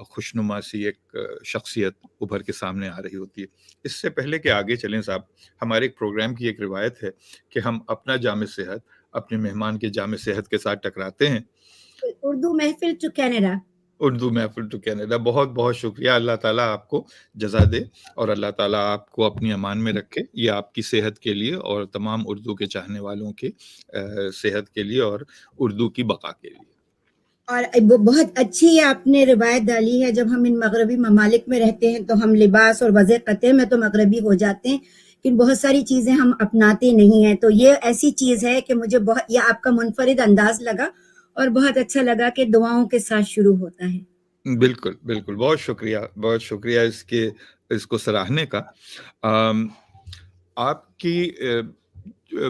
خوشنما سی ایک شخصیت ابھر کے سامنے آ رہی ہوتی ہے. اس سے پہلے کہ آگے چلیں صاحب، ہمارے ایک پروگرام کی ایک روایت ہے کہ ہم اپنا جام صحت اپنے مہمان کے جام صحت کے ساتھ ٹکراتے ہیں. اردو محفل ٹو کینیڈا. اردو محفل ٹو کینیڈا. بہت بہت شکریہ. اللہ تعالیٰ آپ کو جزا دے اور اللہ تعالیٰ آپ کو اپنی امان میں رکھے. یہ آپ کی صحت کے لیے اور تمام اردو کے چاہنے والوں کے صحت کے لیے اور اردو کی بقا کے لیے. اور وہ بہت اچھی آپ نے روایت ڈالی ہے. جب ہم ان مغربی ممالک میں رہتے ہیں تو ہم لباس اور وضع قطع میں تو مغربی ہو جاتے ہیں، لیکن بہت ساری چیزیں ہم اپناتے نہیں ہیں. تو یہ ایسی چیز ہے کہ مجھے بہت یہ آپ کا منفرد انداز لگا اور بہت اچھا لگا کہ دعاؤں کے ساتھ شروع ہوتا ہے. بالکل بالکل. بہت شکریہ، بہت شکریہ اس کو سراہنے کا. آپ کی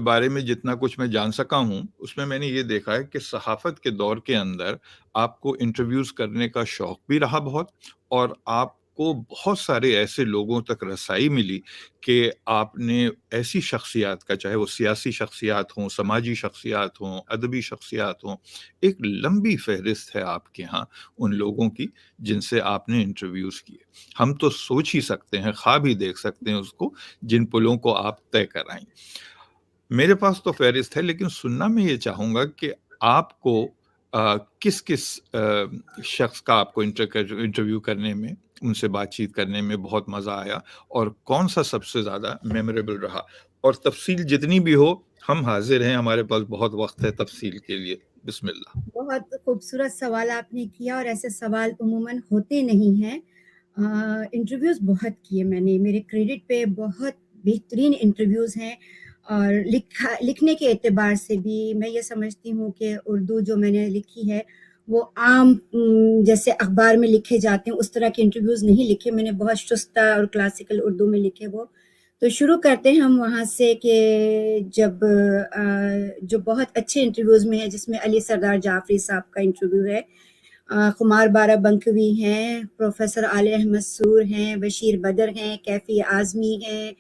بارے میں جتنا کچھ میں جان سکا ہوں اس میں نے یہ دیکھا ہے کہ صحافت کے دور کے اندر آپ کو انٹرویوز کرنے کا شوق بھی رہا بہت، اور آپ کو بہت سارے ایسے لوگوں تک رسائی ملی کہ آپ نے ایسی شخصیات کا، چاہے وہ سیاسی شخصیات ہوں، سماجی شخصیات ہوں، ادبی شخصیات ہوں، ایک لمبی فہرست ہے آپ کے ہاں ان لوگوں کی جن سے آپ نے انٹرویوز کیے. ہم تو سوچ ہی سکتے ہیں، خواب ہی دیکھ سکتے ہیں اس کو، جن پلوں کو آپ طے کرائیں. میرے پاس تو فہرست ہے، لیکن سننا میں یہ چاہوں گا کہ آپ کو کس شخص کا آپ کو انٹرویو کرنے میں، ان سے بات چیت کرنے میں بہت مزہ آیا، اور کون سا سب سے زیادہ میموریبل رہا. اور تفصیل جتنی بھی ہو ہم حاضر ہیں، ہمارے پاس بہت وقت ہے تفصیل کے لیے. بسم اللہ. بہت خوبصورت سوال آپ نے کیا، اور ایسے سوال عموماً ہوتے نہیں ہیں. انٹرویوز بہت کیے میں نے، میرے کریڈٹ پہ بہت بہترین انٹرویوز ہیں. اور لکھنے کے اعتبار سے بھی میں یہ سمجھتی ہوں کہ اردو جو میں نے لکھی ہے وہ عام جیسے اخبار میں لکھے جاتے ہیں اس طرح کے انٹرویوز نہیں لکھے. میں نے بہت شستہ اور کلاسیکل اردو میں لکھے وہ. تو شروع کرتے ہیں ہم وہاں سے کہ جب جو بہت اچھے انٹرویوز میں ہے، جس میں علی سردار جعفری صاحب کا انٹرویو ہے، خمار بارہ بنکوی ہیں، پروفیسر عالیہ احمد سور ہیں، بشیر بدر ہیں، کیفی اعظمی ہیں،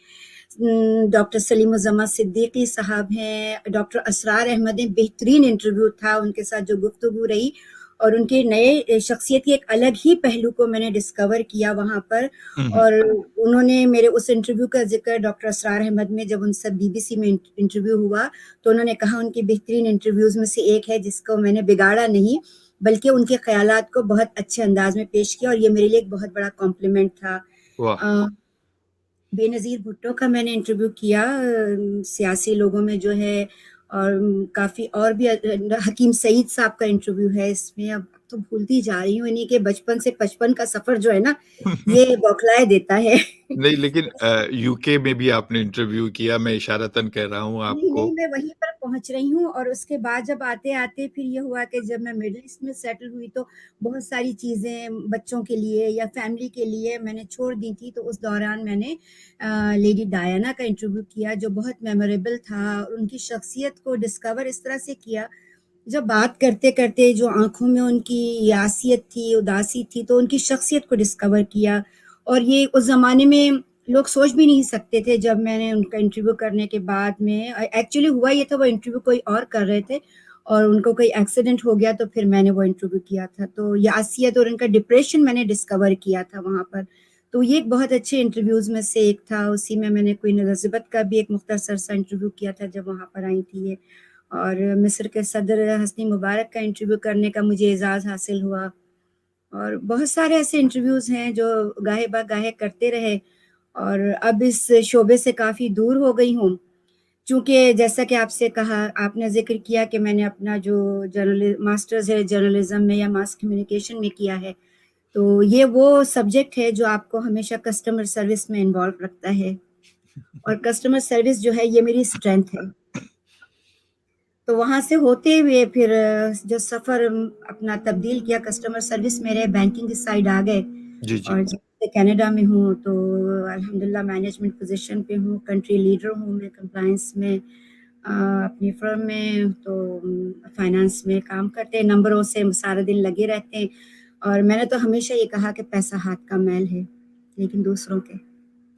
ڈاکٹر سلیم الزماں صدیقی صاحب ہیں، ڈاکٹر اسرار احمد ہیں. بہترین انٹرویو تھا ان کے ساتھ جو گفتگو رہی، اور ان کے نئے شخصیت کے ایک الگ ہی پہلو کو میں نے ڈسکور کیا وہاں پر. اور انہوں نے میرے اس انٹرویو کا ذکر ڈاکٹر اسرار احمد میں، جب ان سے BBC میں انٹرویو ہوا تو انہوں نے کہا ان کی بہترین انٹرویوز میں سے ایک ہے جس کو میں نے بگاڑا نہیں بلکہ ان کے خیالات کو بہت اچھے انداز میں پیش کیا، اور یہ میرے لیے ایک بہت بڑا کمپلیمنٹ تھا. بے نظیر بھٹو کا میں نے انٹرویو کیا، سیاسی لوگوں میں جو ہے، اور کافی اور بھی. حکیم سعید صاحب کا انٹرویو ہے اس میں. اب تو بھولتی جا رہی ہوں، انہیں کہ بچپن سے 55 کا سفر جو ہے نا یہ بوکھلائے دیتا ہے. نہیں، لیکن UK میں بھی آپ نے انٹرویو کیا، میں اشارتاً کہہ رہا ہوں آپ کو. نہیں، میں وہیں پر پہنچ رہی ہوں. اور اس کے بعد جب آتے آتے پھر یہ ہوا کہ جب میں مڈل ایسٹ میں سیٹل ہوئی تو بہت ساری چیزیں بچوں کے لیے یا فیملی کے لیے میں نے چھوڑ دی تھی. تو اس دوران میں نے لیڈی ڈایانا کا انٹرویو کیا جو بہت میموریبل تھا. ان کی شخصیت کو ڈسکور اس طرح سے کیا، جب بات کرتے کرتے جو آنکھوں میں ان کی یاسیت تھی، اداسی تھی، تو ان کی شخصیت کو ڈسکور کیا. اور یہ اس زمانے میں لوگ سوچ بھی نہیں سکتے تھے. جب میں نے ان کا انٹرویو کرنے کے بعد میں ایکچولی ہوا یہ تھا، وہ انٹرویو کوئی اور کر رہے تھے اور ان کو کوئی ایکسیڈنٹ ہو گیا تو پھر میں نے وہ انٹرویو کیا تھا. تو یاسیت اور ان کا ڈپریشن میں نے ڈسکور کیا تھا وہاں پر. تو یہ ایک بہت اچھے انٹرویوز میں سے ایک تھا. اسی میں نے کوئین الزبتھ کا بھی ایک مختصر سا انٹرویو کیا تھا جب وہاں پر آئی تھی. اور مصر کے صدر حسنی مبارک کا انٹرویو کرنے کا مجھے اعزاز حاصل ہوا. اور بہت سارے ایسے انٹرویوز ہیں جو گاہے با گاہے کرتے رہے. اور اب اس شعبے سے کافی دور ہو گئی ہوں، چونکہ جیسا کہ آپ سے کہا، آپ نے ذکر کیا کہ میں نے اپنا جو ماسٹرز ہے جرنلزم میں یا ماس کمیونیکیشن میں کیا ہے، تو یہ وہ سبجیکٹ ہے جو آپ کو ہمیشہ کسٹمر سروس میں انوالو رکھتا ہے. اور کسٹمر سروس جو ہے یہ میری اسٹرینتھ ہے. تو وہاں سے ہوتے ہوئے پھر جو سفر اپنا تبدیل کیا کسٹمر سروس میں رہے، بینکنگ کی سائڈ آ گئے. جی. اور جب سے کینیڈا میں ہوں تو الحمدللہ مینجمنٹ پوزیشن پہ ہوں، کنٹری لیڈر ہوں میں کمپلائنس میں اپنی فرم میں. تو فائنانس میں کام کرتے ہیں، نمبروں سے سارا دن لگے رہتے ہیں. اور میں نے تو ہمیشہ یہ کہا کہ پیسہ ہاتھ کا میل ہے لیکن دوسروں کے.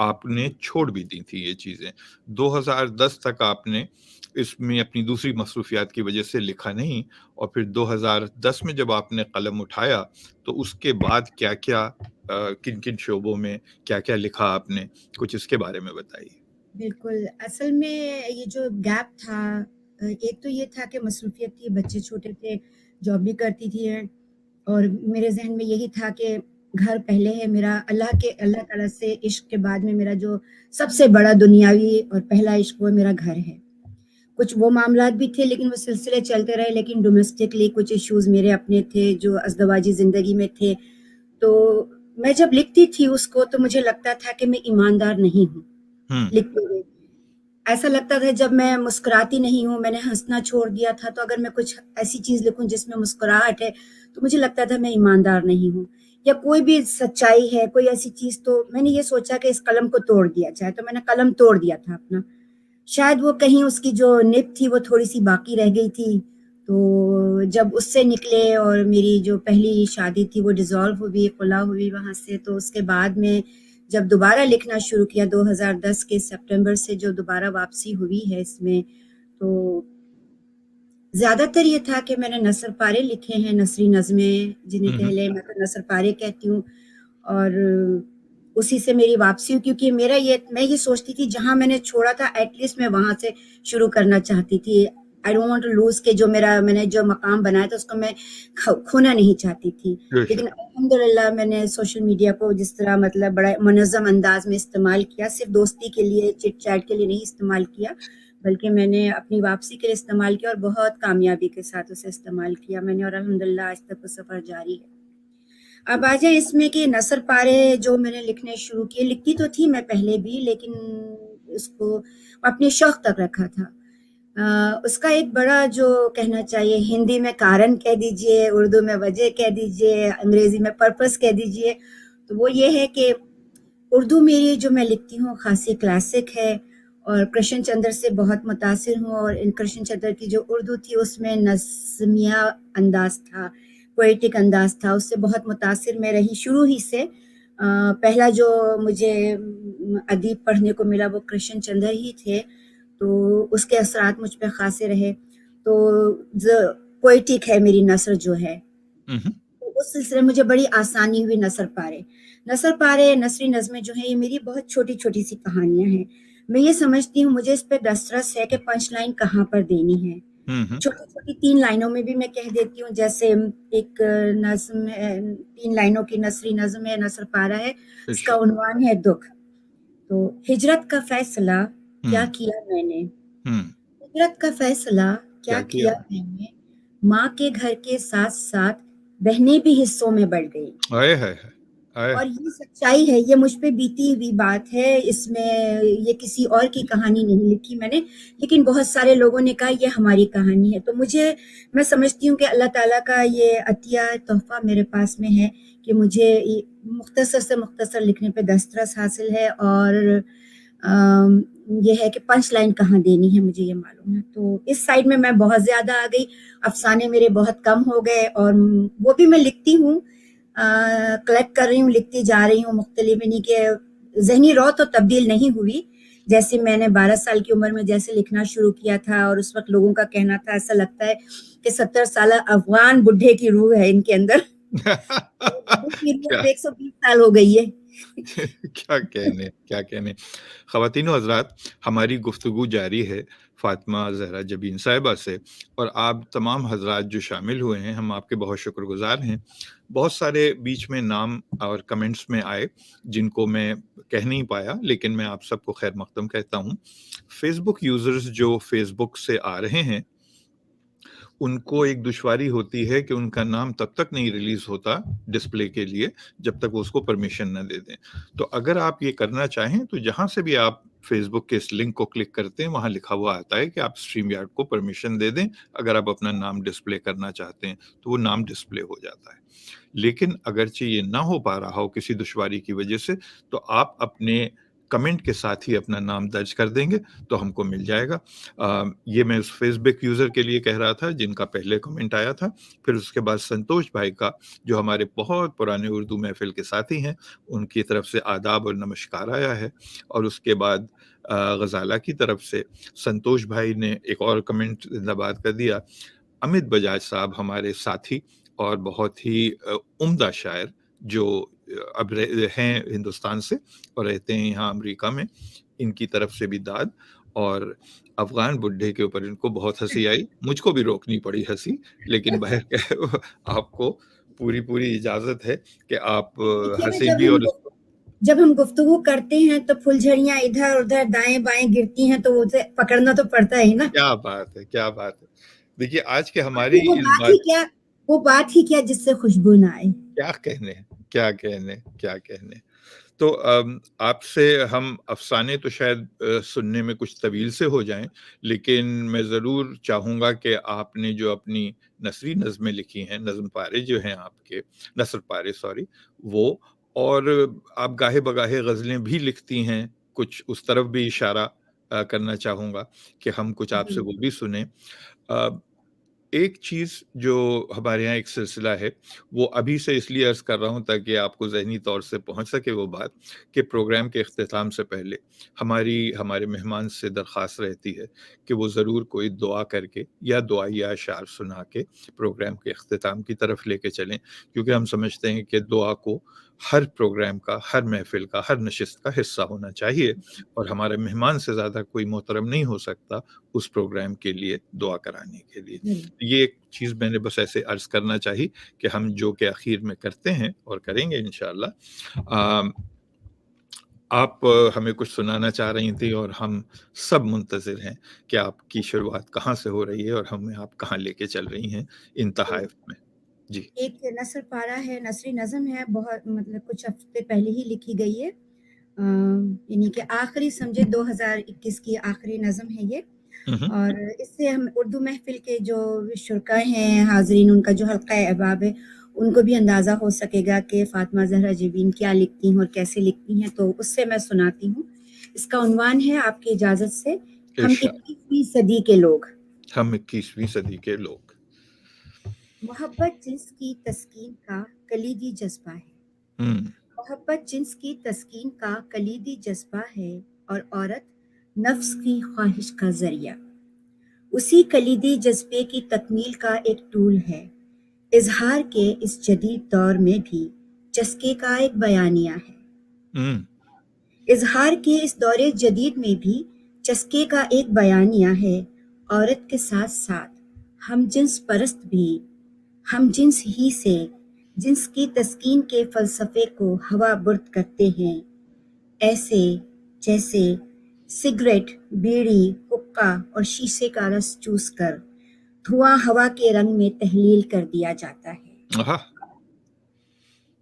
آپ نے چھوڑ بھی دی تھی یہ چیزیں. 2010 تک آپ نے اس میں اپنی دوسری مصروفیات کی وجہ سے لکھا نہیں, اور پھر 2010 میں جب آپ نے قلم اٹھایا تو اس کے بعد کیا کیا کن کن شعبوں میں کیا کیا لکھا آپ نے, کچھ اس کے بارے میں بتائیے. بالکل، اصل میں یہ جو گیپ تھا، ایک تو یہ تھا کہ مصروفیت تھی، بچے چھوٹے تھے، جاب بھی کرتی تھی، اور میرے ذہن میں یہی تھا کہ گھر پہلے ہے میرا. اللہ تعالیٰ سے عشق کے بعد میں میرا جو سب سے بڑا دنیاوی اور پہلا عشق وہ میرا گھر ہے. کچھ وہ معاملات بھی تھے لیکن وہ سلسلے چلتے رہے، لیکن ڈومیسٹکلی کچھ ایشوز میرے اپنے تھے جو ازدواجی زندگی میں تھے. تو میں جب لکھتی تھی اس کو تو مجھے لگتا تھا کہ میں ایماندار نہیں ہوں. لکھتے ہوئے ایسا لگتا تھا جب میں مسکراتی نہیں ہوں، میں نے ہنسنا چھوڑ دیا تھا، تو اگر میں کچھ ایسی چیز لکھوں جس میں مسکراہٹ ہے تو مجھے لگتا تھا میں ایماندار نہیں ہوں، یا کوئی بھی سچائی ہے، کوئی ایسی چیز. تو میں نے یہ سوچا کہ اس قلم کو توڑ دیا جائے، تو میں نے قلم توڑ دیا تھا اپنا. شاید وہ کہیں اس کی جو نب تھی وہ تھوڑی سی باقی رہ گئی تھی. تو جب اس سے نکلے اور میری جو پہلی شادی تھی وہ ڈیزالو ہوئی، خلا ہوئی وہاں سے، تو اس کے بعد میں جب دوبارہ لکھنا شروع کیا 2010 کے سپٹمبر سے جو دوبارہ واپسی ہوئی ہے اس میں، تو زیادہ تر یہ تھا کہ میں نے نثر پارے لکھے ہیں، نثری نظمیں جنہیں کہہ لیں، میں تو نثر پارے کہتی ہوں. اور اسی سے میری واپسی ہوئی، کیونکہ میں یہ سوچتی تھی جہاں میں نے چھوڑا تھا ایٹ لیسٹ میں وہاں سے شروع کرنا چاہتی تھی. I don't want to lose کہ میں نے جو مقام بنایا تھا اس کو میں کھونا نہیں چاہتی تھی. لیکن الحمدللہ میں نے سوشل میڈیا کو جس طرح مطلب بڑا منظم انداز میں استعمال کیا، صرف دوستی کے لیے، چٹ چیٹ کے لیے نہیں استعمال کیا، بلکہ میں نے اپنی واپسی کے لیے استعمال کیا، اور بہت کامیابی کے ساتھ اسے استعمال کیا میں نے، اور الحمدللہ آج تک وہ سفر جاری ہے. اب آ جائیں اس میں کہ نثر پارے جو میں نے لکھنے شروع کیے، لکھتی تو تھی میں پہلے بھی، لیکن اس کو اپنے شوق تک رکھا تھا. اس کا ایک بڑا جو کہنا چاہیے، ہندی میں کارن کہہ دیجئے، اردو میں وجہ کہہ دیجئے، انگریزی میں پرپس کہہ دیجئے، تو وہ یہ ہے کہ اردو میری جو میں لکھتی ہوں خاصی کلاسک ہے، اور کرشن چندر سے بہت متاثر ہوں، اور کرشن چندر کی جو اردو تھی اس میں نظمیہ انداز تھا، پوئٹک انداز تھا، اس سے بہت متاثر میں رہی شروع ہی سے. پہلا جو مجھے ادیب پڑھنے کو ملا وہ کرشن چندر ہی تھے، تو اس کے اثرات مجھ پہ خاصے رہے. تو پوئٹک ہے میری نثر جو ہے، اس سلسلے میں مجھے بڑی آسانی ہوئی. نثر پارے نثری نظمیں جو ہیں یہ میری بہت چھوٹی چھوٹی سی کہانیاں ہیں. میں یہ سمجھتی ہوں مجھے اس پہ دسترس ہے کہ پنچ لائن کہاں پر دینی ہے. چھوٹی چھوٹی 3 لائنوں میں بھی میں کہہ دیتی ہوں، جیسے ایک نظم ہے، 3 لائنوں کی نثری نظم ہے، نثر پارہ ہے، اس کا عنوان ہے دکھ. تو ہجرت کا فیصلہ کیا کیا میں نے، ہجرت کا فیصلہ کیا کیا میں نے، ماں کے گھر کے ساتھ ساتھ بہنیں بھی حصوں میں بڑھ گئی. اور یہ سچائی ہے، یہ مجھ پہ بیتی ہوئی بات ہے، اس میں یہ کسی اور کی کہانی نہیں لکھی میں نے، لیکن بہت سارے لوگوں نے کہا یہ ہماری کہانی ہے. تو میں سمجھتی ہوں کہ اللہ تعالیٰ کا یہ عطیہ تحفہ میرے پاس میں ہے کہ مجھے مختصر سے مختصر لکھنے پہ دسترس حاصل ہے، اور یہ ہے کہ پنچ لائن کہاں دینی ہے مجھے یہ معلوم ہے. تو اس سائڈ میں بہت زیادہ آ گئی، افسانے میرے بہت کم ہو گئے، اور وہ بھی میں لکھتی ہوں، کلیکٹ کر رہی ہوں، لکھتی جا رہی ہوں مختلف، یعنی کہ ذہنی رو تو تبدیل نہیں ہوئی. جیسے میں نے 12 سال کی عمر میں جیسے لکھنا شروع کیا تھا، اور اس وقت لوگوں کا کہنا تھا ایسا لگتا ہے کہ 70 سالہ افغان بڈھے کی روح ہے ان کے اندر. 120 سال ہو گئی ہے. کیا کہنے. خواتین و حضرات، ہماری گفتگو جاری ہے فاطمہ زہرا جبین صاحبہ سے، اور آپ تمام حضرات جو شامل ہوئے ہیں ہم آپ کے بہت شکر گزار ہیں. بہت سارے بیچ میں نام اور کمنٹس میں آئے جن کو میں کہہ نہیں پایا، لیکن میں آپ سب کو خیر مقدم کہتا ہوں. فیس بک یوزرز جو فیس بک سے آ رہے ہیں ان کو ایک دشواری ہوتی ہے کہ ان کا نام تب تک نہیں ریلیز ہوتا ڈسپلے کے لیے جب تک وہ اس کو پرمیشن نہ دے دیں. تو اگر آپ یہ کرنا چاہیں تو جہاں سے بھی آپ فیس بک کے اس لنک کو کلک کرتے ہیں وہاں لکھا ہوا آتا ہے کہ آپ اسٹریم یارڈ کو پرمیشن دے دیں. اگر آپ اپنا نام ڈسپلے کرنا چاہتے ہیں تو وہ نام ڈسپلے ہو جاتا ہے. لیکن اگرچہ یہ نہ ہو پا رہا ہو کسی دشواری کی وجہ سے، تو آپ اپنے کمنٹ کے ساتھ ہی اپنا نام درج کر دیں گے تو ہم کو مل جائے گا. یہ میں اس فیس بک یوزر کے لیے کہہ رہا تھا جن کا پہلے کمنٹ آیا تھا. پھر اس کے بعد سنتوش بھائی کا جو ہمارے بہت پرانے اردو محفل کے ساتھی ہیں ان کی طرف سے آداب اور نمسکار آیا ہے. اور اس کے بعد غزالہ کی طرف سے سنتوش بھائی نے ایک اور کمنٹ زندہ باد کر دیا. امت بجاج صاحب ہمارے ساتھی اور بہت ہی عمدہ شاعر جو اب ہیں ہندوستان سے اور رہتے ہیں یہاں امریکہ میں, ان کی طرف سے بھی داد. اور افغان بڈھے کے اوپر ان کو بہت ہنسی آئی, مجھ کو بھی روکنی پڑی ہنسی, لیکن بہر آپ کو پوری اجازت ہے کہ آپ دیکھیے ہنسیں بھی. اور جب ہم گفتگو کرتے ہیں تو پھلجھڑیاں ادھر ادھر دائیں بائیں گرتی ہیں تو اسے پکڑنا تو پڑتا ہے نا. کیا بات ہے, کیا بات ہے. دیکھیے آج کے ہماری وہ بات ہی کیا جس سے خوشبو نہ آئے. کیا کہنے. تو آپ سے ہم افسانے تو شاید سننے میں کچھ طویل سے ہو جائیں, لیکن میں ضرور چاہوں گا کہ آپ نے جو اپنی نثری نظمیں لکھی ہیں, نظم پارے جو ہیں آپ کے, نثر پارے وہ, اور آپ گاہے بگاہے غزلیں بھی لکھتی ہیں, کچھ اس طرف بھی اشارہ کرنا چاہوں گا کہ ہم کچھ آپ سے وہ بھی سنیں. ایک چیز جو ہمارے یہاں ایک سلسلہ ہے, وہ ابھی سے اس لیے عرض کر رہا ہوں تاکہ آپ کو ذہنی طور سے پہنچ سکے وہ بات, کہ پروگرام کے اختتام سے پہلے ہمارے مہمان سے درخواست رہتی ہے کہ وہ ضرور کوئی دعا کر کے یا دعائیہ اشعار سنا کے پروگرام کے اختتام کی طرف لے کے چلیں, کیونکہ ہم سمجھتے ہیں کہ دعا کو ہر پروگرام کا, ہر محفل کا, ہر نشست کا حصہ ہونا چاہیے, اور ہمارے مہمان سے زیادہ کوئی محترم نہیں ہو سکتا اس پروگرام کے لیے دعا کرانے کے لیے. یہ ایک چیز میں نے بس ایسے عرض کرنا چاہی کہ ہم جو کہ اخیر میں کرتے ہیں اور کریں گے انشاءاللہ. آپ ہمیں کچھ سنانا چاہ رہی تھی اور ہم سب منتظر ہیں کہ آپ کی شروعات کہاں سے ہو رہی ہے اور ہمیں آپ کہاں لے کے چل رہی ہیں انتہائف میں. جی. ایک نثر پارہ ہے, نثری نظم ہے, بہت مطلب کچھ ہفتے پہلے ہی لکھی گئی ہے, یعنی کہ آخری سمجھے 2021 کی آخری نظم ہے یہ. اور اس سے ہم اردو محفل کے جو شرکاء ہیں, حاضرین, ان کا جو حلقہ احباب ہے, ان کو بھی اندازہ ہو سکے گا کہ فاطمہ زہرا جبین کیا لکھتی ہیں اور کیسے لکھتی ہیں. تو اس سے میں سناتی ہوں. اس کا عنوان ہے آپ کی اجازت سے, ہم 21ویں صدی کے لوگ. ہم 21ویں صدی کے لوگ. محبت جنس کی تسکین کا کلیدی جذبہ ہے. محبت جنس کی تسکین کا کلیدی جذبہ ہے, اور عورت نفس کی خواہش کا ذریعہ. اسی کلیدی جذبے کی تکمیل کا ایک ٹول ہے. اظہار کے اس جدید دور میں بھی چسکے کا ایک بیانیہ ہے. اظہار کے اس دور جدید میں بھی چسکے کا ایک بیانیہ ہے. عورت کے ساتھ ساتھ ہم جنس پرست بھی ہم جنس ہی سے جنس کی تسکین کے فلسفے کو ہوا برد کرتے ہیں, ایسے جیسے سگریٹ, بیڑی, حقہ اور شیشے کا رس چوس کر دھواں ہوا کے رنگ میں تحلیل کر دیا جاتا ہے.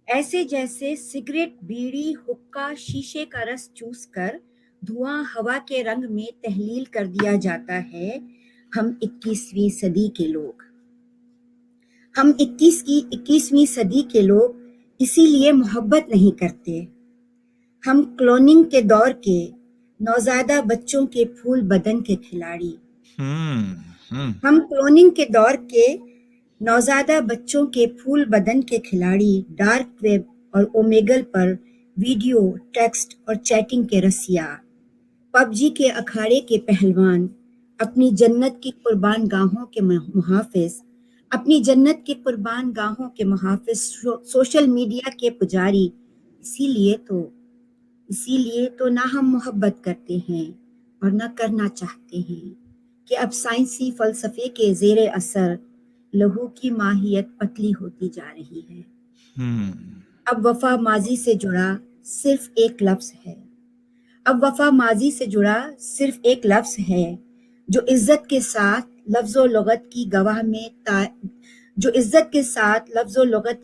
ایسے جیسے سگریٹ, بیڑی, حقہ, شیشے کا رس چوس کر دھواں ہوا کے رنگ میں تحلیل کر دیا جاتا ہے. ہم 21ویں صدی کے لوگ. ہم 21ویں صدی کے لوگ اسی لیے محبت نہیں کرتے. ہم کلوننگ کے دور کے نوزائیدہ بچوں کے پھول بدن کے کھلاڑی. ہم کلوننگ کے دور کے نوزائیدہ بچوں کے پھول بدن کے کھلاڑی. ڈارک ویب اور اومیگل پر ویڈیو, ٹیکسٹ اور چیٹنگ کے رسیا. پب جی کے اکھاڑے کے پہلوان. اپنی جنت کی قربان گاہوں کے محافظ. اپنی جنت کی قربان گاہوں کے محافظ. سوشل میڈیا کے پجاری. اسی لیے تو نہ ہم محبت کرتے ہیں اور نہ کرنا چاہتے ہیں کہ اب سائنسی فلسفے کے زیر اثر لہو کی ماہیت پتلی ہوتی جا رہی ہے. اب وفا ماضی سے جڑا صرف ایک لفظ ہے. اب وفا ماضی سے جڑا صرف ایک لفظ ہے جو عزت کے ساتھ لفظ و لغت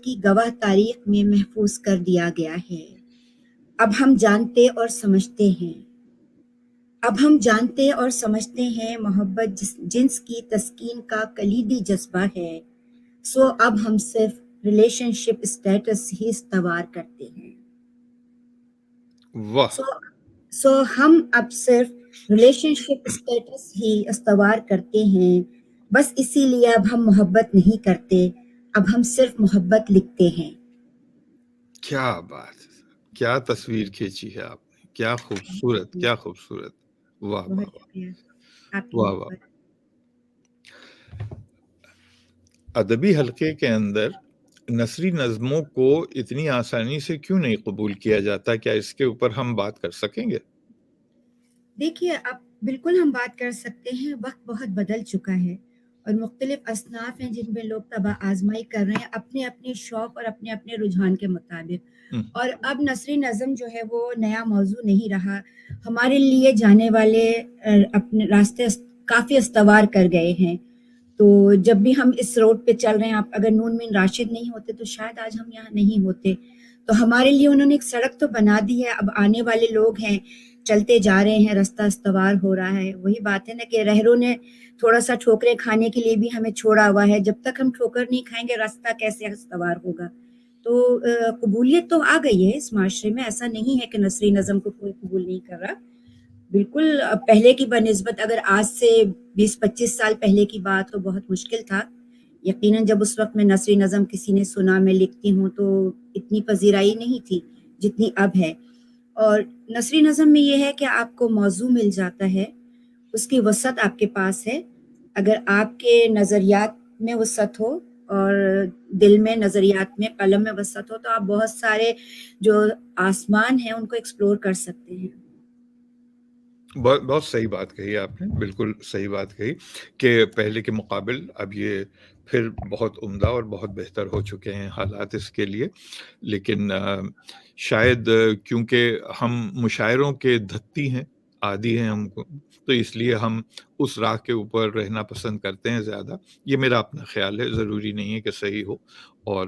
کی گواہ تاریخ میں محفوظ کر دیا گیا ہے. اب ہم جانتے اور سمجھتے ہیں محبت جنس کی تسکین کا کلیدی جذبہ ہے. سو اب ہم صرف ریلیشن شپ اسٹیٹس ہی استوار کرتے ہیں. سو ہم اب صرف ریلیشن شپ اسٹیٹس ہی استوار کرتے ہیں، بس اسی لیے اب ہم محبت نہیں کرتے، اب ہم صرف محبت لکھتے ہیں۔ کیا بات ہے، کیا تصویر کھینچی ہے آپ نے، کیا خوبصورت، کیا خوبصورت، واہ واہ بہت واہ، شکریہ آپ کی واہ واہ۔ محبت۔ ادبی حلقے کے اندر نثری نظموں کو اتنی آسانی سے کیوں نہیں قبول کیا جاتا؟ کیا اس کے اوپر ہم بات کر سکیں گے؟ دیکھیے اب بالکل ہم بات کر سکتے ہیں، وقت بہت بدل چکا ہے اور مختلف اصناف ہیں جن میں لوگ طبع آزمائی کر رہے ہیں اپنے اپنے شوق اور اپنے اپنے رجحان کے مطابق، اور اب نثری نظم جو ہے وہ نیا موضوع نہیں رہا، ہمارے لیے جانے والے اپنے راستے کافی استوار کر گئے ہیں۔ تو جب بھی ہم اس روڈ پہ چل رہے ہیں، آپ اگر نون مین راشد نہیں ہوتے تو شاید آج ہم یہاں نہیں ہوتے، تو ہمارے لیے انہوں نے ایک سڑک تو بنا دی ہے، اب آنے والے لوگ ہیں چلتے جا رہے ہیں، رستہ استوار ہو رہا ہے۔ وہی بات ہے نا کہ رہروں نے تھوڑا سا ٹھوکریں کھانے کے لیے بھی ہمیں چھوڑا ہوا ہے، جب تک ہم ٹھوکر نہیں کھائیں گے راستہ کیسے استوار ہوگا؟ تو قبولیت تو آ گئی ہے اس معاشرے میں، ایسا نہیں ہے کہ نثری نظم کو کوئی قبول نہیں کر رہا، بالکل پہلے کی بنسبت اگر آج سے 20-25 سال پہلے کی بات ہو بہت مشکل تھا، یقیناً جب اس وقت میں نثری نظم کسی نے سنا میں لکھتی ہوں تو اتنی پذیرائی نہیں تھی جتنی اب ہے۔ اور نثری نظم میں یہ ہے کہ آپ کو موضوع مل جاتا ہے، اس کی وسعت آپ کے پاس ہے، اگر آپ کے نظریات میں وسعت ہو اور دل میں نظریات میں قلم میں وسعت ہو تو آپ بہت سارے جو آسمان ہیں ان کو ایکسپلور کر سکتے ہیں۔ بہت صحیح بات کہی آپ نے، بالکل صحیح بات کہی کہ پہلے کے مقابل اب یہ پھر بہت عمدہ اور بہت بہتر ہو چکے ہیں حالات اس کے لیے، لیکن شاید کیونکہ ہم مشاعروں کے دھتی ہیں، عادی ہیں ہم کو، تو اس لیے ہم اس راہ کے اوپر رہنا پسند کرتے ہیں زیادہ۔ یہ میرا اپنا خیال ہے، ضروری نہیں ہے کہ صحیح ہو اور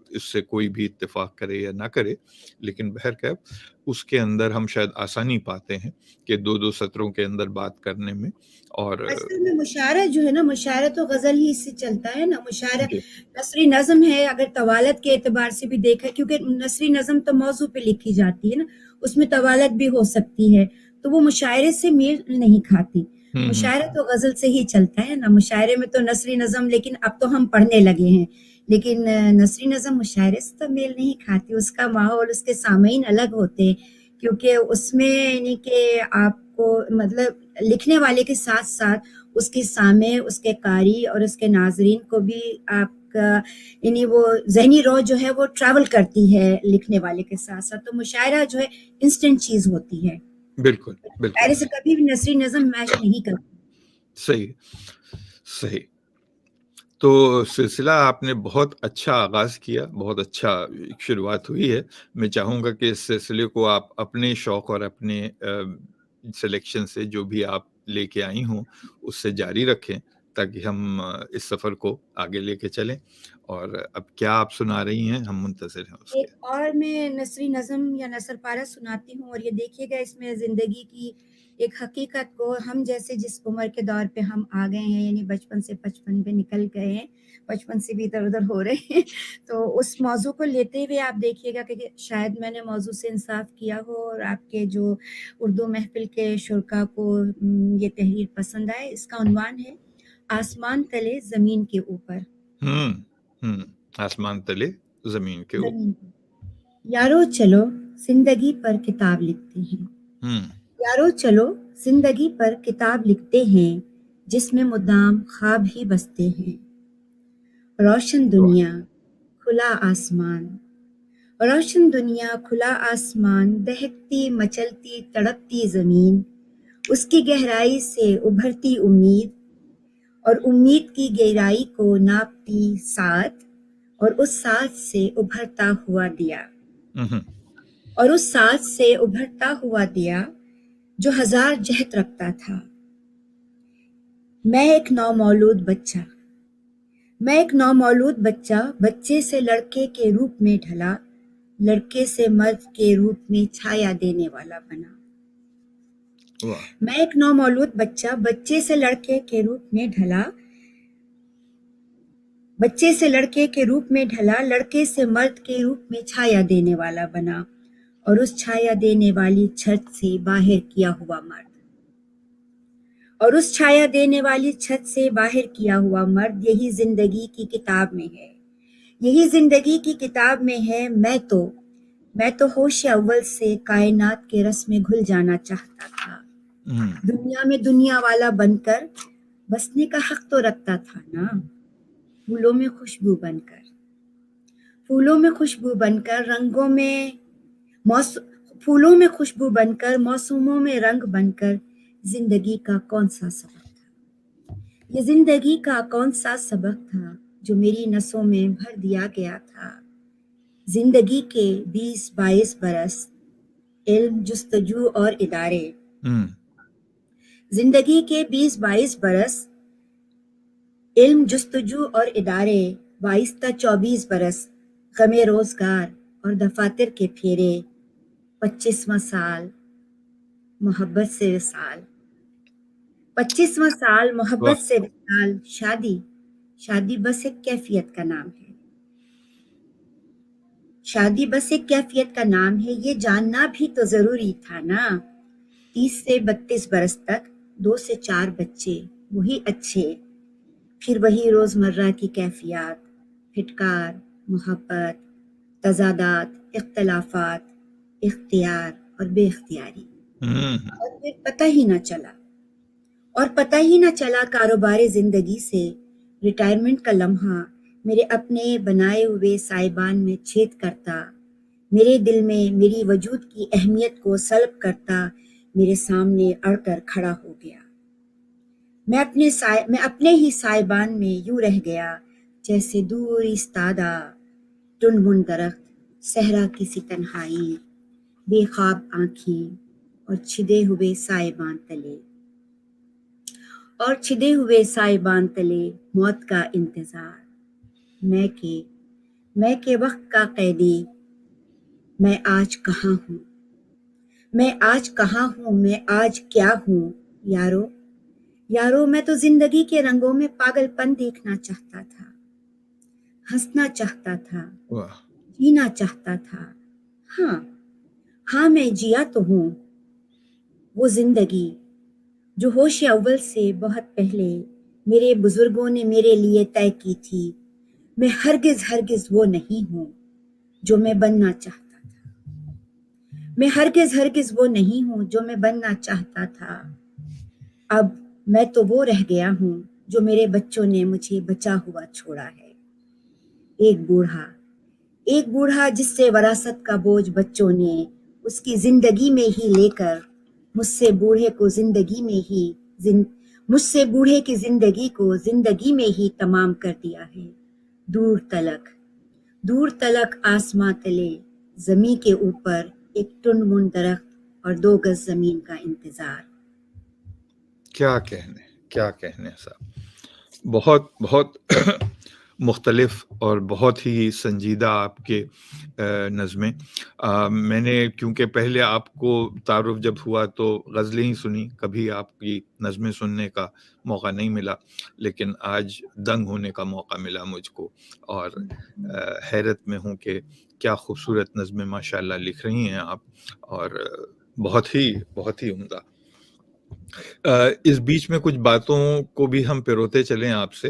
اس سے کوئی بھی اتفاق کرے یا نہ کرے، لیکن بہرکیف اس کے اندر ہم شاید آسانی پاتے ہیں کہ دو سطروں کے اندر بات کرنے میں۔ اور اصل میں مشاعرہ جو ہے نا، مشاعرہ تو غزل ہی سے چلتا ہے نا، مشاعرہ جی نثری نظم ہے اگر طوالت کے اعتبار سے بھی دیکھا، کیونکہ نثری نظم تو موضوع پہ لکھی جاتی ہے نا، اس میں طوالت بھی ہو سکتی ہے، تو وہ مشاعرے سے میل نہیں کھاتی۔ مشاعرہ تو غزل سے ہی چلتا ہے نا، مشاعرے میں تو نثری نظم، لیکن اب تو ہم پڑھنے لگے ہیں، لیکن نثری نظم مشاعرے سے تو میل نہیں کھاتی، اس کا ماحول، اس کے سامعین الگ ہوتے ہیں، کیونکہ اس میں یعنی کہ آپ کو مطلب لکھنے والے کے ساتھ ساتھ اس کی سامع، اس کے قاری اور اس کے ناظرین کو بھی آپ کا یعنی وہ ذہنی رو جو ہے وہ ٹریول کرتی ہے لکھنے والے کے ساتھ ساتھ، تو مشاعرہ جو ہے انسٹنٹ چیز ہوتی ہے، بالکل بالکل مشاعرے سے کبھی بھی نثری نظم میچ نہیں کرتی۔ صحیح صحیح۔ تو سلسلہ آپ نے بہت اچھا آغاز کیا، بہت اچھا شروعات ہوئی ہے۔ میں چاہوں گا کہ اس سلسلے کو آپ اپنے شوق اور اپنے سلیکشن سے جو بھی آپ لے کے آئی ہوں اس سے جاری رکھیں، تاکہ ہم اس سفر کو آگے لے کے چلیں۔ اور اب کیا آپ سنا رہی ہیں، ہم منتظر ہیں اس کے۔ ایک اور میں نثری نظم یا نثر پارہ سناتی ہوں، اور یہ دیکھیے گا اس میں زندگی کی ایک حقیقت کو، ہم جیسے جس عمر کے دور پہ ہم آ گئے ہیں، یعنی بچپن سے 55 پہ نکل گئے ہیں، بچپن سے بھی ادھر ادھر ہو رہے ہیں، تو اس موضوع کو لیتے ہوئے آپ دیکھیے گا کہ شاید میں نے موضوع سے انصاف کیا ہو اور آپ کے جو اردو محفل کے شرکا کو یہ تحریر پسند آئے۔ اس کا عنوان ہے آسمان تلے زمین کے اوپر۔ آسمان تلے زمین کے اوپر۔ زمین پر یارو چلو زندگی پر کتاب لکھتے ہیں، یارو چلو زندگی پر کتاب لکھتے ہیں، جس میں مدام خواب ہی بستے ہیں، روشن دنیا کھلا آسمان، روشن دنیا کھلا آسمان، دہکتی مچلتی تڑپتی زمین، اس کی گہرائی سے ابھرتی امید، اور امید کی گہرائی کو ناپتی ساتھ، اور اس ساتھ سے ابھرتا ہوا دیا، اور اس ساتھ سے ابھرتا ہوا دیا جو 1000 جہت رکھتا تھا۔ میں ایک نومولود بچہ، میں ایک نومولود بچہ، بچے سے لڑکے کے روپ میں ڈھلا، لڑکے سے مرد کے روپ میں چھایا دینے والا بنا۔ میں ایک نومولود بچہ، بچے سے لڑکے کے روپ میں ڈھلا، بچے سے لڑکے کے روپ میں ڈھلا، لڑکے سے مرد کے روپ میں چھایا دینے والا بنا، اور اس چھایا دینے والی چھت سے باہر کیا ہوا مرد، اور اس چھایا دینے والی چھت سے باہر کیا ہوا مرد یہی زندگی کی کتاب میں ہے، یہی زندگی کی کتاب میں ہے۔ میں تو ہوش اول سے کائنات کے رس میں گھل جانا چاہتا تھا، دنیا میں دنیا والا بن کر بسنے کا حق تو رکھتا تھا نا، پھولوں میں خوشبو بن کر، پھولوں میں خوشبو بن کر، رنگوں میں پھولوں میں خوشبو بن کر، موسموں میں رنگ بن کر، زندگی کا کون سا سبق تھا، یہ زندگی کا کون سا سبق تھا جو میری نسوں میں بھر دیا گیا تھا۔ زندگی کے 20-22 برس علم جستجو اور ادارے، زندگی کے 20-22 برس علم جستجو اور ادارے، 22 تا 24 برس غم روزگار اور دفاتر کے پھیرے، 25واں سال محبت سے وصال، 25واں سال محبت سے وصال، شادی بس ایک کیفیت کا نام ہے، شادی بس ایک کیفیت کا نام ہے، یہ جاننا بھی تو ضروری تھا نا۔ 30 سے 32 برس تک 2 سے 4 بچے، وہی اچھے، پھر وہی روزمرہ کی کیفیات، پھٹکار، محبت، تضادات، اختلافات، اختیار اور بے اختیاری، اور پھر پتہ ہی نہ چلا کاروبار زندگی سے ریٹائرمنٹ کا لمحہ میرے اپنے بنائے ہوئے سائبان میں چھید کرتا، میرے دل میں میری وجود کی اہمیت کو سلب کرتا، میرے سامنے اڑ کر کھڑا ہو گیا۔ میں اپنے ہی سائبان میں یوں رہ گیا جیسے دور ایستادہ ٹنڈ درخت، صحرا کی سی تنہائی، بے خواب آنکھیں اور چھدے ہوئے سائبان تلے موت کا انتظار، میں کے وقت کا قیدی، میں آج کہاں ہوں، میں آج کیا ہوں، یارو میں تو زندگی کے رنگوں میں پاگل پن دیکھنا چاہتا تھا، ہنسنا چاہتا تھا، جینا چاہتا تھا، ہاں میں جیا تو ہوں، وہ زندگی جو ہوش اول سے بہت پہلے میرے بزرگوں نے میرے لیے طے کی تھی، میں ہرگز وہ نہیں ہوں جو میں بننا چاہتا تھا، میں ہرگز وہ نہیں ہوں جو میں بننا چاہتا تھا، اب میں تو وہ رہ گیا ہوں جو میرے بچوں نے مجھے بچا ہوا چھوڑا ہے، ایک بوڑھا جس سے وراثت کا بوجھ بچوں نے اس کی زندگی میں ہی لے کر مجھ سے بوڑھے کی زندگی کو زندگی میں ہی تمام کر دیا ہے، دور تلک آسماں تلے، زمیں کے اوپر ایک ٹنڈ منڈ درخت اور 2 گز زمین کا انتظار۔ کیا کہنے صاحب، بہت مختلف اور بہت ہی سنجیدہ آپ کے نظمیں۔ میں نے کیونکہ پہلے آپ کو تعارف جب ہوا تو غزلیں ہی سنی، کبھی آپ کی نظمیں سننے کا موقع نہیں ملا، لیکن آج دنگ ہونے کا موقع ملا مجھ کو، اور حیرت میں ہوں کہ کیا خوبصورت نظمیں ماشاءاللہ لکھ رہی ہیں آپ، اور بہت ہی عمدہ۔ اس بیچ میں کچھ باتوں کو بھی ہم پیروتے چلیں آپ سے،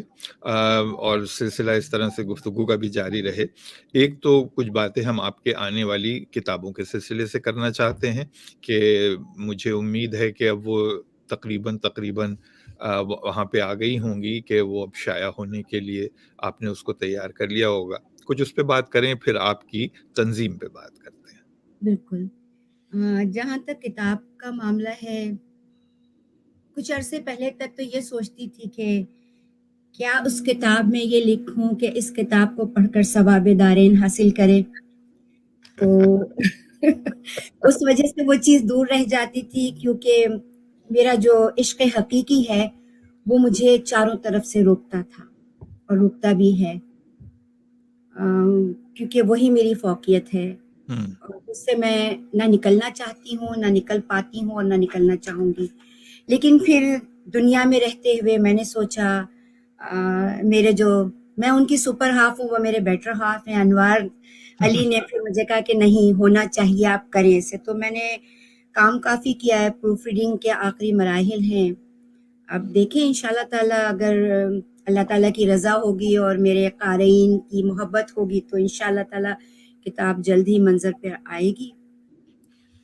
اور سلسلہ اس طرح سے گفتگو کا بھی جاری رہے۔ ایک تو کچھ باتیں ہم آپ کے آنے والی کتابوں کے سلسلے سے کرنا چاہتے ہیں کہ مجھے امید ہے کہ اب وہ تقریباً وہاں پہ آ گئی ہوں گی کہ وہ اب شائع ہونے کے لیے آپ نے اس کو تیار کر لیا ہوگا، کچھ اس پہ بات کریں، پھر آپ کی تنظیم پہ بات کرتے ہیں۔ بالکل، جہاں تک کتاب کا معاملہ ہے، کچھ عرصے پہلے تک تو یہ سوچتی تھی کہ کیا اس کتاب میں یہ لکھوں کہ اس کتاب کو پڑھ کر ثواب دارین حاصل کرے، تو اس وجہ سے وہ چیز دور رہ جاتی تھی، کیونکہ میرا جو عشق حقیقی ہے وہ مجھے چاروں طرف سے روکتا تھا اور روکتا بھی ہے، کیونکہ وہی میری فوقیت ہے، اس سے میں نہ نکلنا چاہتی ہوں، نہ نکل پاتی ہوں، اور نہ نکلنا چاہوں گی۔ لیکن پھر دنیا میں رہتے ہوئے میں نے سوچا میں ان کی سپر ہاف ہوں، وہ میرے بیٹر ہاف ہیں، انوار علی نے پھر مجھے کہا کہ نہیں ہونا چاہیے, آپ کریں اسے. تو میں نے کام کافی کیا ہے, پروف ریڈنگ کے آخری مراحل ہیں. اب دیکھیں انشاءاللہ تعالیٰ, اگر اللہ تعالیٰ کی رضا ہوگی اور میرے قارئین کی محبت ہوگی تو انشاءاللہ تعالیٰ کتاب جلد ہی منظر پہ آئے گی.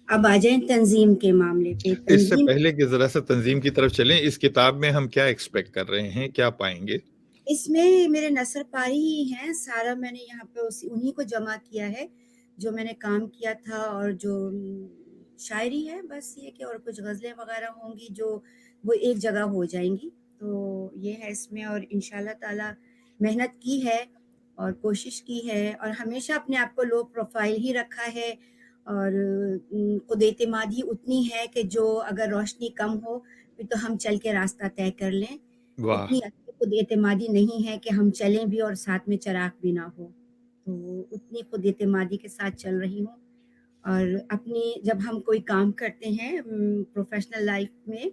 اب آ جائیں تنظیم کے معاملے پہ. اس سے تنظیم پہلے کہ ذرا سا تنظیم کی طرف چلیں, اس کتاب میں ہم کیا ایکسپیکٹ کر رہے ہیں, کیا پائیں گے؟ اس میں میرے نثر پاری ہی ہیں, سارا میں نے یہاں پہ انہی کو جمع کیا ہے جو میں نے کام کیا تھا, اور جو شاعری ہے بس یہ کہ, اور کچھ غزلیں وغیرہ ہوں گی جو وہ ایک جگہ ہو جائیں گی. تو یہ ہے اس میں, اور انشاءاللہ تعالیٰ محنت کی ہے اور کوشش کی ہے, اور ہمیشہ اپنے آپ کو لو پروفائل ہی رکھا ہے, اور خود اعتمادی اتنی ہے کہ جو اگر روشنی کم ہو پھر تو ہم چل کے راستہ طے کر لیں. واہ, اتنی خود اعتمادی نہیں ہے کہ ہم چلیں بھی اور ساتھ میں چراغ بھی نہ ہو. تو اتنی خود اعتمادی کے ساتھ چل رہی ہوں. اور اپنی جب ہم کوئی کام کرتے ہیں پروفیشنل لائف میں,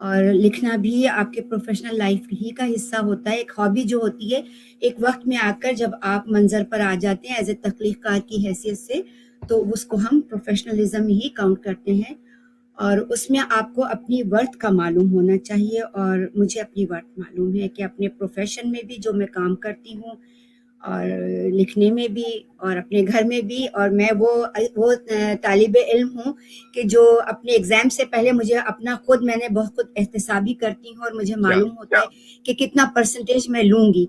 اور لکھنا بھی آپ کے پروفیشنل لائف ہی کا حصہ ہوتا ہے, ایک ہابی جو ہوتی ہے, ایک وقت میں آ کر جب آپ منظر پر آ جاتے ہیں ایز اے تخلیق کار کی حیثیت سے, تو اس کو ہم پروفیشنلزم ہی کاؤنٹ کرتے ہیں. اور اس میں آپ کو اپنی ورتھ کا معلوم ہونا چاہیے, اور مجھے اپنی ورتھ معلوم ہے کہ اپنے پروفیشن میں بھی جو میں کام کرتی ہوں, اور لکھنے میں بھی, اور اپنے گھر میں بھی, اور میں وہ طالب علم ہوں کہ جو اپنے ایگزام سے پہلے مجھے اپنا میں نے بہت خود احتسابی کرتی ہوں, اور مجھے کیا معلوم ہوتا ہے کہ کتنا پرسنٹیج میں لوں گی,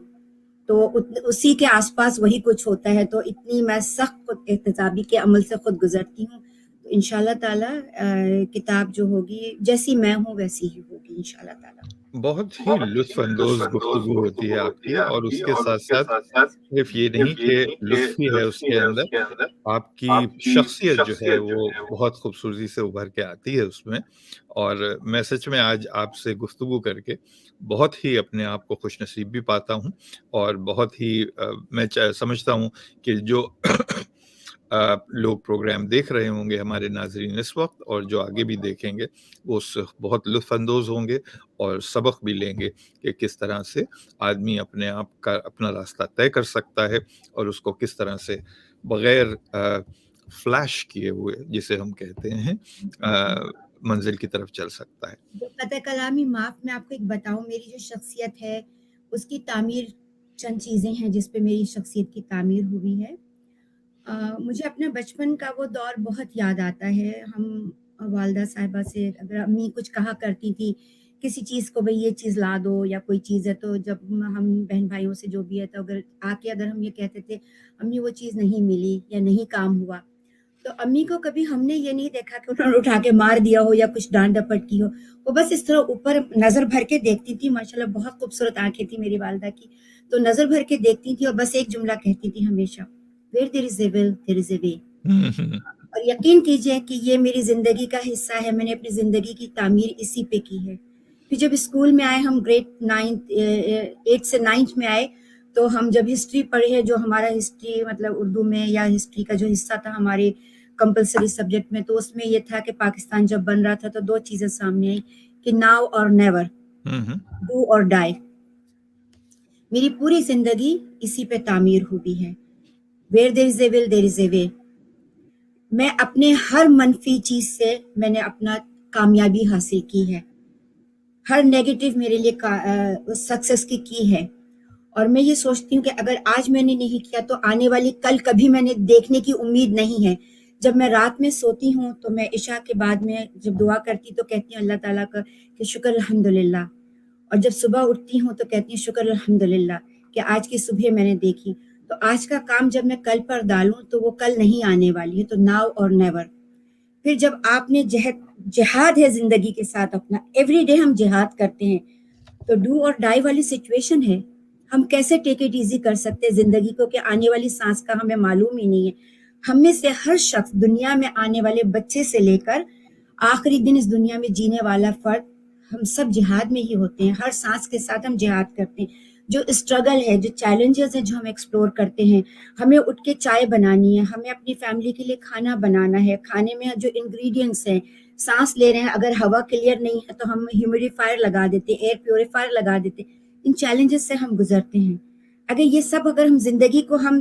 تو اسی کے آس پاس وہی کچھ ہوتا ہے. تو اتنی میں سخت خود احتسابی کے عمل سے خود گزرتی ہوں. تو انشاءاللہ تعالیٰ کتاب جو ہوگی جیسی میں ہوں ویسی ہی ہوگی انشاءاللہ تعالیٰ. بہت ہی لطف اندوز گفتگو ہوتی ہے آپ کی, اور اس کے ساتھ ساتھ صرف یہ نہیں کہ لطف ہی ہے اس کے اندر, آپ کی شخصیت جو ہے وہ بہت خوبصورتی سے ابھر کے آتی ہے اس میں. اور میں سچ میں آج آپ سے گفتگو کر کے بہت ہی اپنے آپ کو خوش نصیب بھی پاتا ہوں, اور بہت ہی میں سمجھتا ہوں کہ جو لوگ پروگرام دیکھ رہے ہوں گے ہمارے ناظرین اس وقت, اور جو آگے بھی دیکھیں گے, وہ اس سے بہت لطف اندوز ہوں گے اور سبق بھی لیں گے کہ کس طرح سے آدمی اپنے آپ کا اپنا راستہ طے کر سکتا ہے, اور اس کو کس طرح سے بغیر فلیش کیے ہوئے, جسے ہم کہتے ہیں, منزل کی طرف چل سکتا ہے. قطع کلامی معاف, میں آپ کو ایک بتاؤں, میری جو شخصیت ہے اس کی تعمیر, چند چیزیں ہیں جس پہ میری شخصیت کی تعمیر ہوئی ہے. مجھے اپنے بچپن کا وہ دور بہت یاد آتا ہے. ہم والدہ صاحبہ سے اگر امی کچھ کہا کرتی تھی کسی چیز کو, بھئی یہ چیز لا دو یا کوئی چیز ہے, تو جب ہم بہن بھائیوں سے جو بھی ہے, تو اگر ہم یہ کہتے تھے امی وہ چیز نہیں ملی یا نہیں کام ہوا, تو امی کو کبھی ہم نے یہ نہیں دیکھا کہ انہوں نے اٹھا کے مار دیا ہو یا کچھ ڈانٹ ڈپٹ کی ہو. وہ بس اس طرح اوپر نظر بھر کے دیکھتی تھی. ماشاءاللہ بہت خوبصورت آنکھیں تھی میری والدہ کی, تو نظر بھر کے دیکھتی تھی اور بس ایک جملہ کہتی تھی ہمیشہ, where there is a will there is a way. اور یقین کیجئے کہ یہ میری زندگی کا حصہ ہے, میں نے اپنی زندگی کی تعمیر اسی پہ کی ہے. پھر جب اسکول میں آئے, ہم گریڈ 8 سے 9 میں آئے, تو ہم جب ہسٹری پڑھے, جو ہمارا ہسٹری مطلب اردو میں یا ہسٹری کا جو حصہ تھا ہمارے کمپلسری سبجیکٹ میں, تو اس میں یہ تھا کہ پاکستان جب بن رہا تھا تو 2 چیزیں سامنے آئی کہ ناؤ اور نیور, ڈو اور ڈائی. میری پوری زندگی اسی پہ تعمیر ہوئی ہے. where there is a will there is a way. میں اپنے ہر منفی چیز سے میں نے اپنا کامیابی حاصل کی ہے, ہر نیگیٹو میرے لیے سکسس کی ہے. اور میں یہ سوچتی ہوں کہ اگر آج میں نے نہیں کیا تو آنے والی کل کبھی میں نے دیکھنے کی امید نہیں ہے. جب میں رات میں سوتی ہوں تو میں عشاء کے بعد میں جب دعا کرتی تو کہتی ہوں اللہ تعالیٰ کا کہ شکر الحمدللہ, اور جب صبح اٹھتی ہوں تو کہتی ہوں شکر الحمدللہ کہ آج کی صبح میں نے دیکھی. تو آج کا کام جب میں کل پر ڈالوں تو وہ کل نہیں آنے والی ہے, تو ناؤ اور نیور. پھر جب آپ نے جہاد ہے زندگی کے ساتھ اپنا, ایوری ڈے ہم جہاد کرتے ہیں, تو ڈو اور ڈائی والی سچویشن ہے. ہم کیسے ٹیک اٹ ایزی کر سکتے ہیں زندگی کو کہ آنے والی سانس کا ہمیں معلوم ہی نہیں ہے. ہم میں سے ہر شخص, دنیا میں آنے والے بچے سے لے کر آخری دن اس دنیا میں جینے والا فرد, ہم سب جہاد میں ہی ہوتے ہیں. ہر سانس کے ساتھ ہم جہاد کرتے ہیں. جو اسٹرگل ہے, جو چیلنجز ہیں جو ہم ایکسپلور کرتے ہیں, ہمیں اٹھ کے چائے بنانی ہے, ہمیں اپنی فیملی کے لیے کھانا بنانا ہے, کھانے میں جو انگریڈینٹس ہیں, سانس لے رہے ہیں, اگر ہوا کلیئر نہیں ہے تو ہم ہیومیڈیفائر لگا دیتے, ایئر پیوریفائر لگا دیتے. ان چیلنجز سے ہم گزرتے ہیں. اگر یہ سب اگر ہم زندگی کو ہم